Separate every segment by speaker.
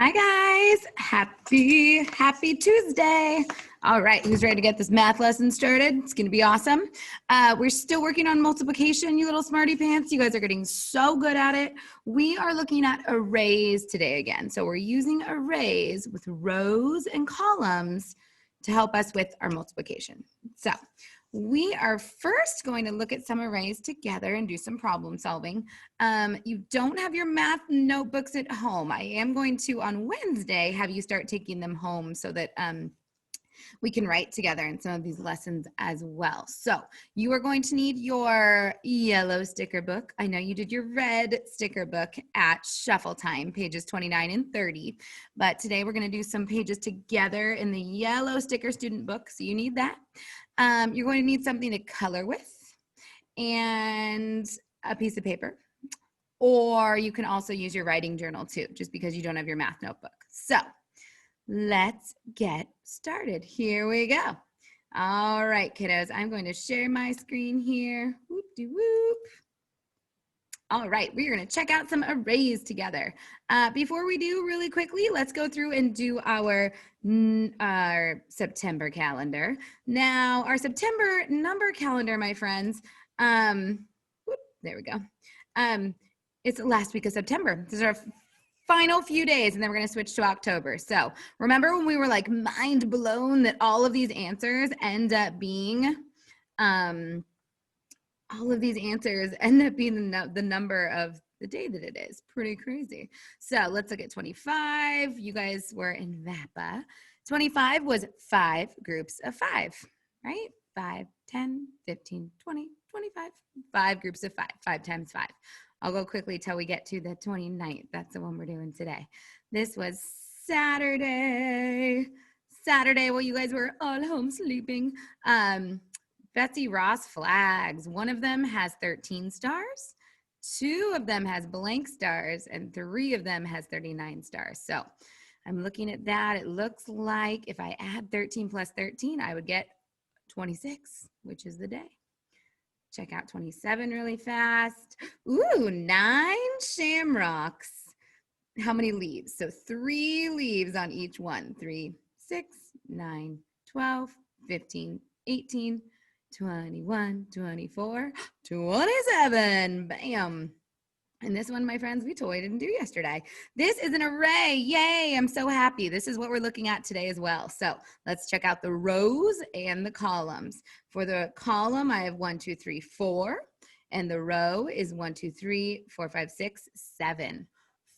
Speaker 1: Hi guys, happy Tuesday. All right, who's ready to get this math lesson started? It's gonna be awesome. We're still working on multiplication, you little smarty pants. You guys are getting so good at it. We are looking at arrays today again. So we're using arrays with rows and columns to help us with our multiplication. So we are first going to look at some arrays together and do some problem solving. You don't have your math notebooks at home. I am going to, on Wednesday, have you start taking them home so that we can write together in some of these lessons as well. So you are going to need your yellow sticker book. I know you did your red sticker book at shuffle time, pages 29 and 30. But today we're going to do some pages together in the yellow sticker student book. So you need that. You're going to need something to color with and a piece of paper. Or you can also use your writing journal too, just because you don't have your math notebook. So let's get started. Here we go. All right, kiddos, I'm going to share my screen here. Whoop-de-whoop. All right, we're going to check out some arrays together. Before we do, really quickly, let's go through and do our September calendar. Now, our September number calendar, my friends, there we go. It's the last week of September. This is our final few days, and then we're going to switch to October. So remember when we were like mind blown that all of these answers end up being the number of the day that it is. Pretty crazy. So let's look at 25. You guys were in VAPA. 25 was 5 groups of 5, right? 5, 10, 15, 20, 25. 5 groups of 5. 5 times 5. I'll go quickly till we get to the 29th. That's the one we're doing today. This was Saturday while you guys were all home sleeping. Betsy Ross flags. One of them has 13 stars. 2 of them has blank stars, and 3 of them has 39 stars. So I'm looking at that. It looks like if I add 13 plus 13, I would get 26, which is the day. Check out 27 really fast. Ooh, 9 shamrocks. How many leaves? So 3 leaves on each one. 3, 6, 9, 12, 15, 18, 21, 24, 27. Bam. And this one, my friends, we totally didn't do yesterday. This is an array. Yay, I'm so happy. This is what we're looking at today as well. So let's check out the rows and the columns. For the column, I have 1, 2, 3, 4. And the row is 1, 2, 3, 4, 5, 6, 7.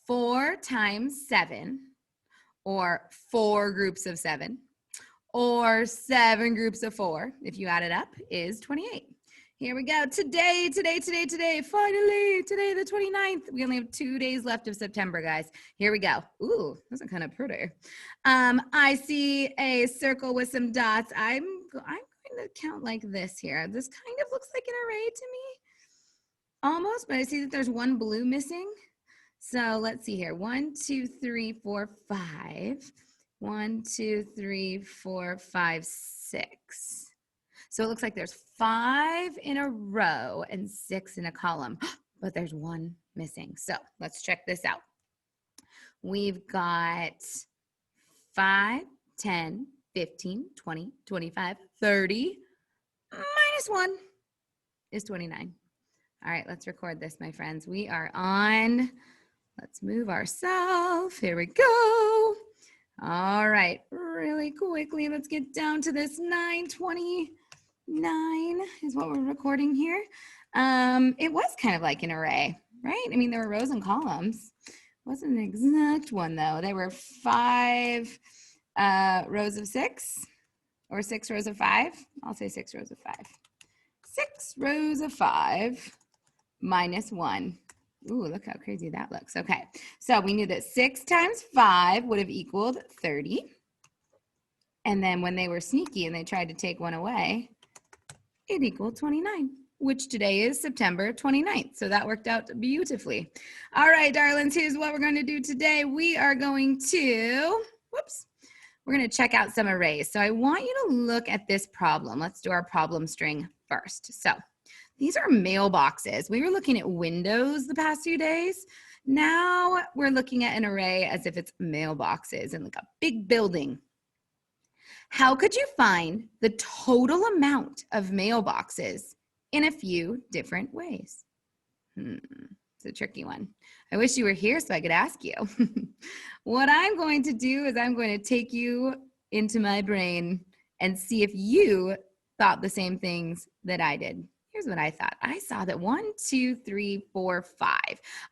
Speaker 1: 4 times 7, or 4 groups of 7, or 7 groups of 4, if you add it up, is 28. Here we go. Today, finally, today the 29th. We only have 2 days left of September, guys. Here we go. Ooh, those are kind of pretty. I see a circle with some dots. I'm going to count like this here. This kind of looks like an array to me, almost, but I see that there's one blue missing. So let's see here. 1, 2, 3, 4, 5. 1, 2, 3, 4, 5, 6. So it looks like there's 5 in a row and 6 in a column, but there's 1 missing. So let's check this out. We've got 5, 10, 15, 20, 25, 30, minus 1 is 29. All right, let's record this, my friends. We are on. Let's move ourselves. Here we go. All right, really quickly, let's get down to this 929 is what we're recording here. It was kind of like an array, right? I mean, there were rows and columns. It wasn't an exact one, though. There were 5 rows of 6, or 6 rows of 5. I'll say 6 rows of 5. 6 rows of 5 minus 1. Ooh, look how crazy that looks. Okay, so we knew that 6 times 5 would have equaled 30. And then when they were sneaky and they tried to take 1 away, it equaled 29, which today is September 29th. So that worked out beautifully. All right, darlings, here's what we're going to do today. We are going to, we're going to check out some arrays. So I want you to look at this problem. Let's do our problem string first. So these are mailboxes. We were looking at windows the past few days. Now we're looking at an array as if it's mailboxes in like a big building. How could you find the total amount of mailboxes in a few different ways? It's a tricky one. I wish you were here so I could ask you. What I'm going to do is I'm going to take you into my brain and see if you thought the same things that I did. Here's what I thought. I saw that 1, 2, 3, 4, 5.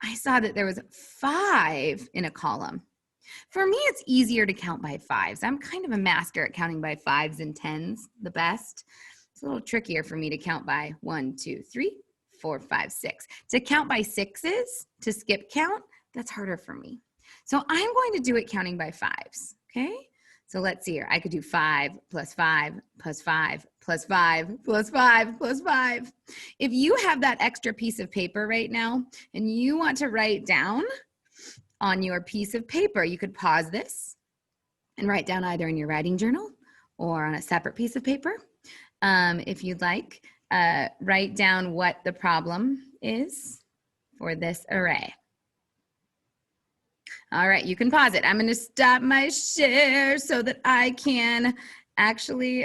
Speaker 1: I saw that there was 5 in a column. For me, it's easier to count by 5s. I'm kind of a master at counting by 5s and 10s, the best. It's a little trickier for me to count by 1, 2, 3, 4, 5, 6. To count by 6s, to skip count, that's harder for me. So I'm going to do it counting by 5s, okay? So let's see here. I could do 5 plus 5 plus 5 plus 5 plus 5 plus 5. If you have that extra piece of paper right now and you want to write down on your piece of paper, you could pause this and write down either in your writing journal or on a separate piece of paper. If you'd like, write down what the problem is for this array. All right, you can pause it. I'm going to stop my share so that I can actually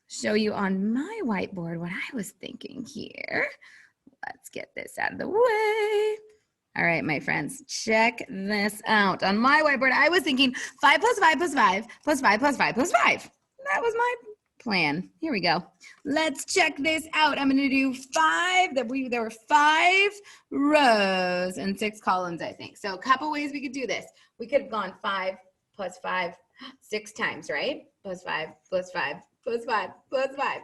Speaker 1: show you on my whiteboard what I was thinking here. Let's get this out of the way. All right, my friends, check this out. On my whiteboard, I was thinking 5 plus 5 plus 5 plus 5 plus 5 plus 5. That was my plan. Here we go. Let's check this out. I'm going to do 5. There were 5 rows and 6 columns, I think. So a couple ways we could do this. We could have gone 5 plus 5 6 times, right? Plus 5 plus 5 plus 5 plus 5.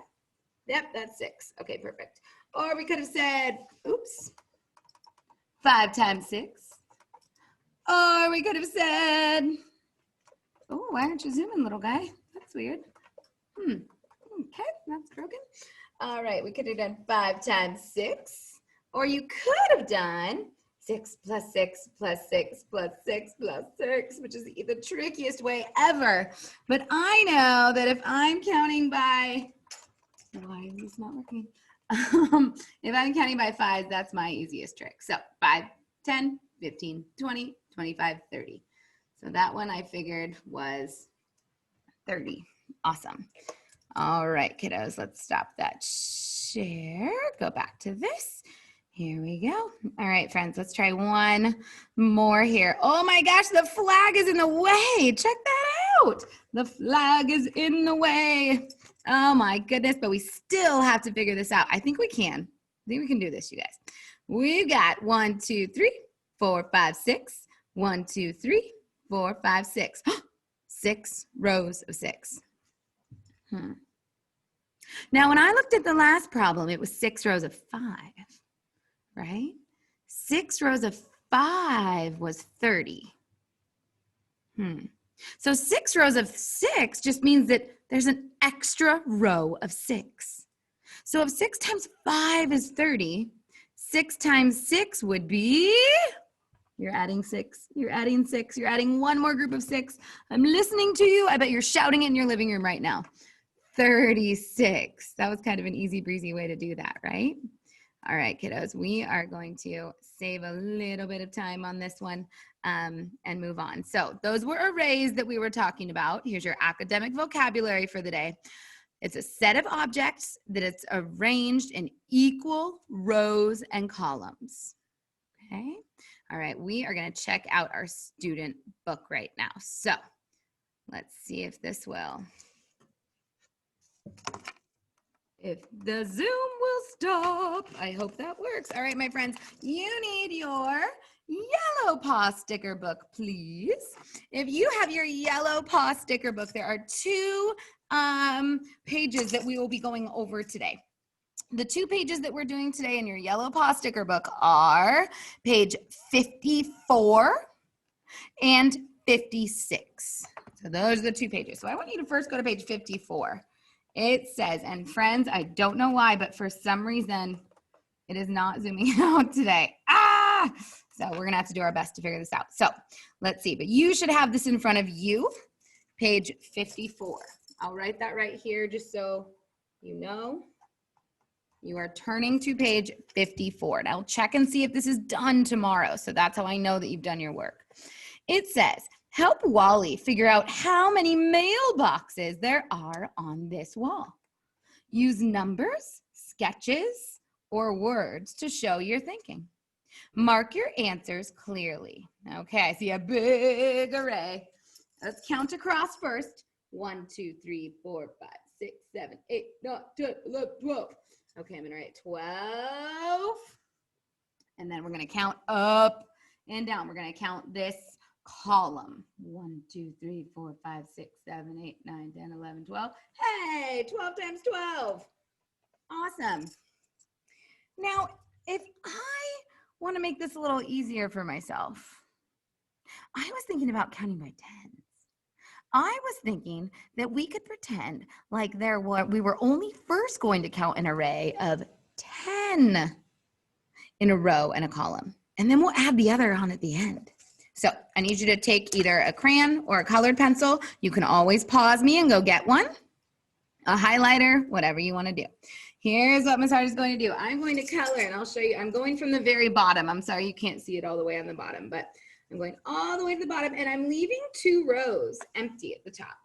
Speaker 1: Yep, that's 6. Okay, perfect. Or we could have said, oops, 5 times 6. Or we could have said, oh, why aren't you zooming, little guy? That's weird. Okay, that's broken. All right, we could have done 5 times 6. Or you could have done 6 plus 6 plus 6 plus 6 plus 6, which is the trickiest way ever. But I know that if I'm counting by, why is this not working? If I'm counting by 5s, that's my easiest trick. So 5, 10, 15, 20, 25, 30. So that one I figured was 30. Awesome. All right, kiddos, let's stop that share. Go back to this. Here we go. All right, friends, let's try one more here. Oh my gosh, the flag is in the way. Check that out. The flag is in the way. Oh my goodness, but we still have to figure this out. I think we can. I think we can do this, you guys. We've got 1, 2, 3, 4, 5, 6. 1, 2, 3, 4, 5, 6. 6 rows of 6. Now, when I looked at the last problem, it was 6 rows of 5, right? 6 rows of 5 was 30. So 6 rows of 6 just means that there's an extra row of 6. So if 6 times 5 is 30, 6 times 6 would be, you're adding 6, you're adding 6, you're adding one more group of 6. I'm listening to you. I bet you're shouting it in your living room right now. 36. That was kind of an easy breezy way to do that, right? All right, kiddos, we are going to save a little bit of time on this one and move on. So those were arrays that we were talking about. Here's your academic vocabulary for the day. It's a set of objects that it's arranged in equal rows and columns, okay? All right, we are gonna check out our student book right now. So let's see if this will. If the Zoom will stop, I hope that works. All right, my friends, you need your yellow paw sticker book, please. If you have your yellow paw sticker book, there are 2 pages that we will be going over today. The 2 pages that we're doing today in your yellow paw sticker book are page 54 and 56. So those are the 2 pages. So I want you to first go to page 54. It says, and friends, I don't know why, but for some reason, it is not zooming out today. So we're gonna have to do our best to figure this out. So let's see, but you should have this in front of you, page 54. I'll write that right here just so you know. You are turning to page 54. Now check and see if this is done tomorrow. So that's how I know that you've done your work. It says, help Wally figure out how many mailboxes there are on this wall. Use numbers, sketches, or words to show your thinking. Mark your answers clearly. Okay, I see a big array. Let's count across first. 1, 2, 3, 4, 5, 6, 7, 8, 9, 10, 11, 12. Okay, I'm gonna write 12. And then we're gonna count up and down. We're gonna count this column. 1, 2, 3, 4, 5, 6, 7, 8, 9, 10, 11, 12. Hey, 12 times 12. Awesome. Now, if I want to make this a little easier for myself, I was thinking about counting by tens. I was thinking that we could pretend like we were only first going to count an array of 10 in a row and a column, and then we'll add the other on at the end. So I need you to take either a crayon or a colored pencil. You can always pause me and go get one, a highlighter, whatever you want to do. Here's what Ms. Hart is going to do. I'm going to color, and I'll show you. I'm going from the very bottom. I'm sorry you can't see it all the way on the bottom, but I'm going all the way to the bottom, and I'm leaving 2 rows empty at the top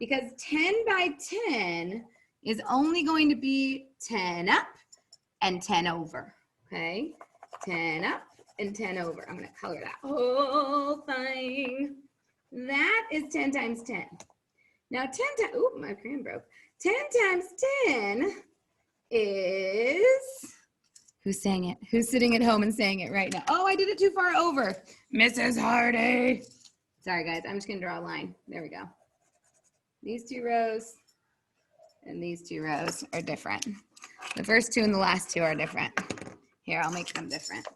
Speaker 1: because 10 by 10 is only going to be 10 up and 10 over, okay? 10 up and 10 over. I'm going to color that whole thing. That is 10 times 10. Now 10 times, oh, my crayon broke. 10 times 10 is, who's saying it? Who's sitting at home and saying it right now? Oh, I did it too far over. Mrs. Hardy. Sorry, guys. I'm just going to draw a line. There we go. These 2 rows and these 2 rows are different. The first 2 and the last 2 are different. Here, I'll make them different.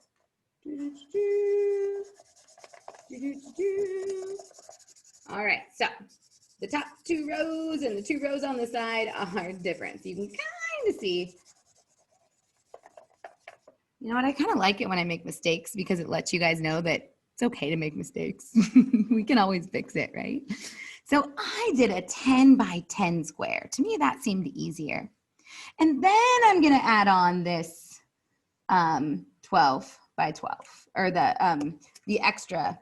Speaker 1: All right, so the top 2 rows and the 2 rows on the side are different. So you can kind of see. You know what? I kind of like it when I make mistakes because it lets you guys know that it's okay to make mistakes. We can always fix it, right? So I did a 10 by 10 square. To me, that seemed easier. And then I'm going to add on this 12 by 12, or the extra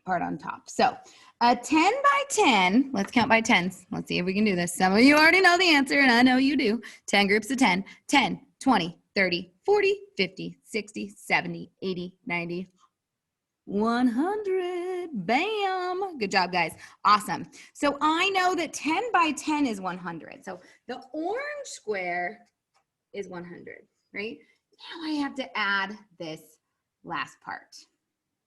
Speaker 1: part on top. So a 10 by 10, let's count by tens. Let's see if we can do this. Some of you already know the answer, and I know you do. 10 groups of 10, 10, 20, 30, 40, 50, 60, 70, 80, 90, 100. Bam. Good job, guys. Awesome. So I know that 10 by 10 is 100. So the orange square is 100, right? Now I have to add this last part.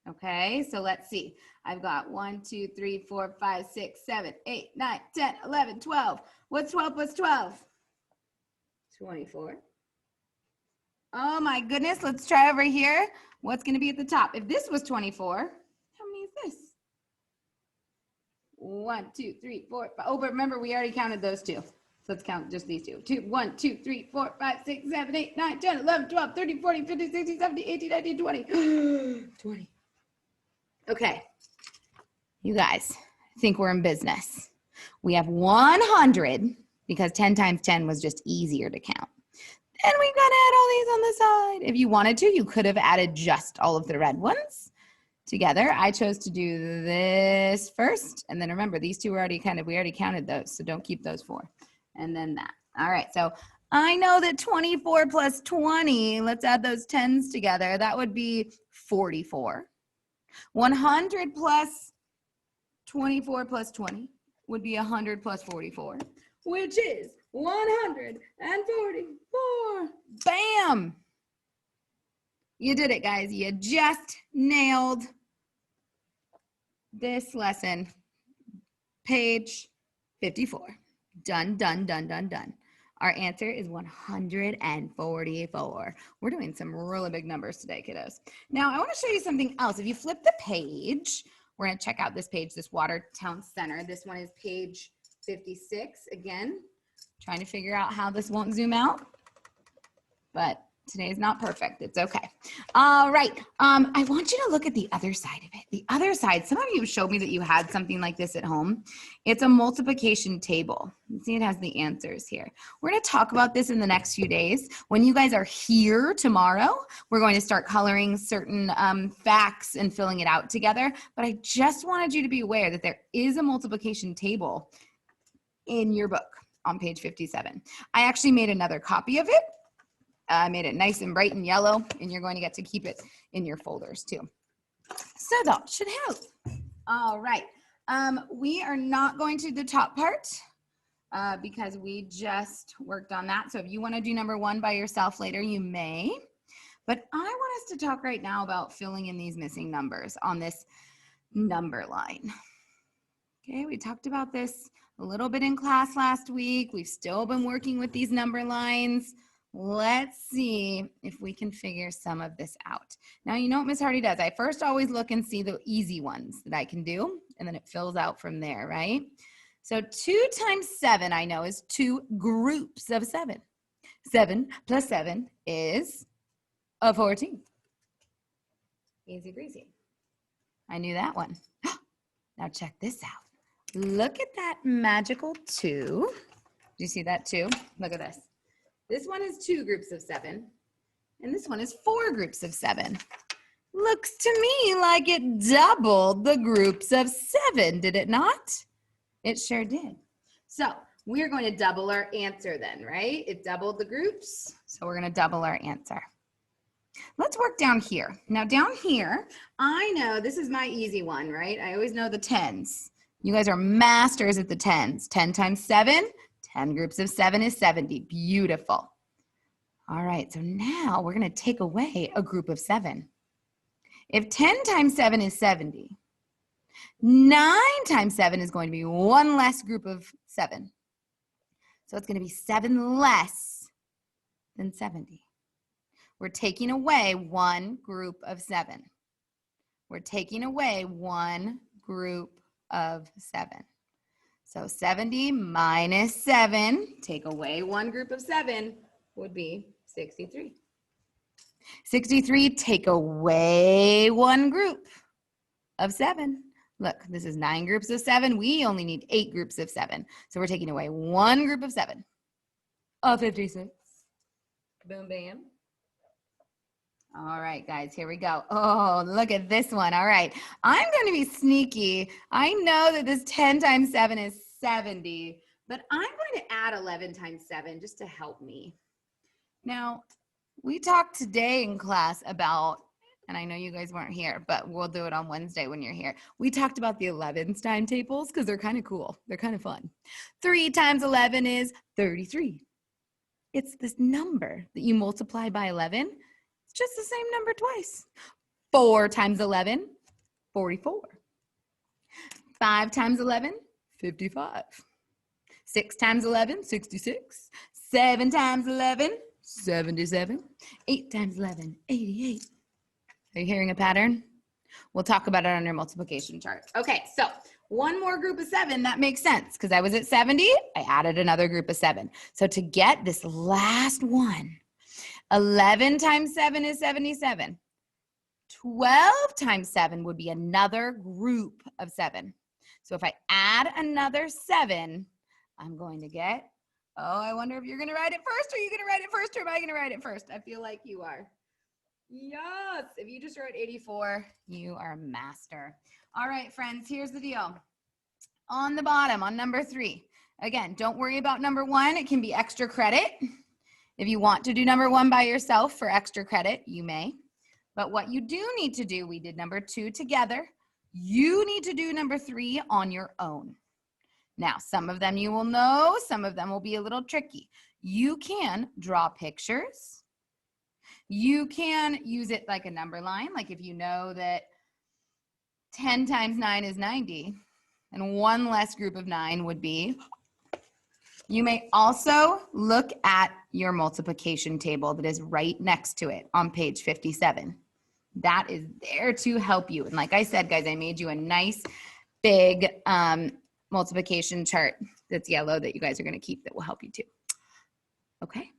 Speaker 1: Okay, so let's see. I've got 1, 2, 3, 4, 5, 6, 7, 8, 9, 10, 11, 12. What's 12 plus 12? 24. Oh my goodness, let's try over here. What's going to be at the top? If this was 24, how many is this? 1, 2, 3, 4, 5. Oh, but remember, we already counted those 2. So let's count just these 2. 1, 2, 3, 4, 5, 6, 7, 8, 9, 10, 11, 12, 13, 14, 15, 16, 17, 18, 19, 20. 20. Okay. You guys, I think we're in business. We have 100 because 10 times 10 was just easier to count. And we've got to add all these on the side. If you wanted to, you could have added just all of the red ones together. I chose to do this first. And then remember, these 2 were already we already counted those. So don't keep those 4. And then that. All right. So I know that 24 plus 20, let's add those 10s together. That would be 44. 100 plus 24 plus 20 would be 100 plus 44, which is 144. Bam! You did it, guys. You just nailed this lesson. Page 54. Done, done, done, done, done. Our answer is 144. We're doing some really big numbers today, kiddos. Now, I want to show you something else. If you flip the page, we're going to check out this page, this Watertown Center. This one is page 56. Again, trying to figure out how this won't zoom out, but Today's not perfect. It's okay. All right. I want you to look at the other side of it. The other side, some of you showed me that you had something like this at home. It's a multiplication table. You see, it has the answers here. We're going to talk about this in the next few days. When you guys are here tomorrow, we're going to start coloring certain facts and filling it out together. But I just wanted you to be aware that there is a multiplication table in your book on page 57. I actually made another copy of it. I made it nice and bright and yellow, and you're going to get to keep it in your folders too. So that should help. All right. We are not going to the top part because we just worked on that. So if you want to do number 1 by yourself later, you may. But I want us to talk right now about filling in these missing numbers on this number line. Okay, we talked about this a little bit in class last week. We've still been working with these number lines. Let's see if we can figure some of this out. Now, you know what Miss Hardy does? I first always look and see the easy ones that I can do, and then it fills out from there, right? So 2 times 7, I know, is 2 groups of 7. 7 plus 7 is a 14. Easy breezy. I knew that one. Now check this out. Look at that magical 2. Do you see that 2? Look at this. This one is 2 groups of 7, and this one is 4 groups of 7. Looks to me like it doubled the groups of 7, did it not? It sure did. So we're going to double our answer then, right? It doubled the groups, so we're going to double our answer. Let's work down here. Now down here, I know this is my easy one, right? I always know the 10s. You guys are masters at the 10s. 10 times 7. 10 groups of 7 is 70. Beautiful. All right, so now we're going to take away a group of 7. If 10 times 7 is 70, 9 times 7 is going to be 1 less group of 7. So it's going to be 7 less than 70. We're taking away 1 group of 7. We're taking away 1 group of 7. So 70 minus 7, take away 1 group of 7, would be 63. 63, take away 1 group of 7. Look, this is 9 groups of 7. We only need 8 groups of 7. So we're taking away 1 group of 7. 56. Boom, bam. All right, guys, here we go. Oh, look at this one. All right, I'm going to be sneaky. I know that this 10 times 7 is 70, but I'm going to add 11 times 7 just to help me. Now, we talked today in class about, and I know you guys weren't here, but we'll do it on Wednesday when you're here. We talked about the 11s timetables because they're kind of cool. They're kind of fun. 3 times 11 is 33. It's this number that you multiply by 11. It's just the same number twice. 4 times 11, 44. 5 times 11, 55. 6 times 11, 66. 7 times 11, 77. 8 times 11, 88. Are you hearing a pattern? We'll talk about it on your multiplication chart. Okay, so 1 more group of 7, that makes sense because I was at 70, I added another group of 7. So to get this last one, 11 times 7 is 77. 12 times 7 would be another group of 7. So if I add another 7, I'm going to get, oh, I wonder if you're going to write it first. Are you going to write it first or am I going to write it first? I feel like you are. Yes, if you just wrote 84, you are a master. All right, friends, here's the deal. On the bottom, on number 3, again, don't worry about number 1. It can be extra credit. If you want to do number 1 by yourself for extra credit, you may. But what you do need to do, we did number 2 together. You need to do number 3 on your own. Now, some of them you will know, some of them will be a little tricky. You can draw pictures. You can use it like a number line, like if you know that 10 times 9 is 90, and 1 less group of 9 would be. You may also look at your multiplication table that is right next to it on page 57. That is there to help you. And like I said, guys, I made you a nice big multiplication chart that's yellow that you guys are going to keep that will help you too. Okay,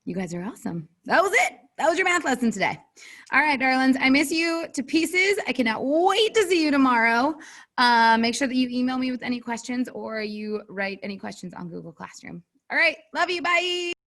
Speaker 1: you guys are awesome. That was it. That was your math lesson today. All right, darlings, I miss you to pieces. I cannot wait to see you tomorrow. Make sure that you email me with any questions or you write any questions on Google Classroom. All right, love you. Bye.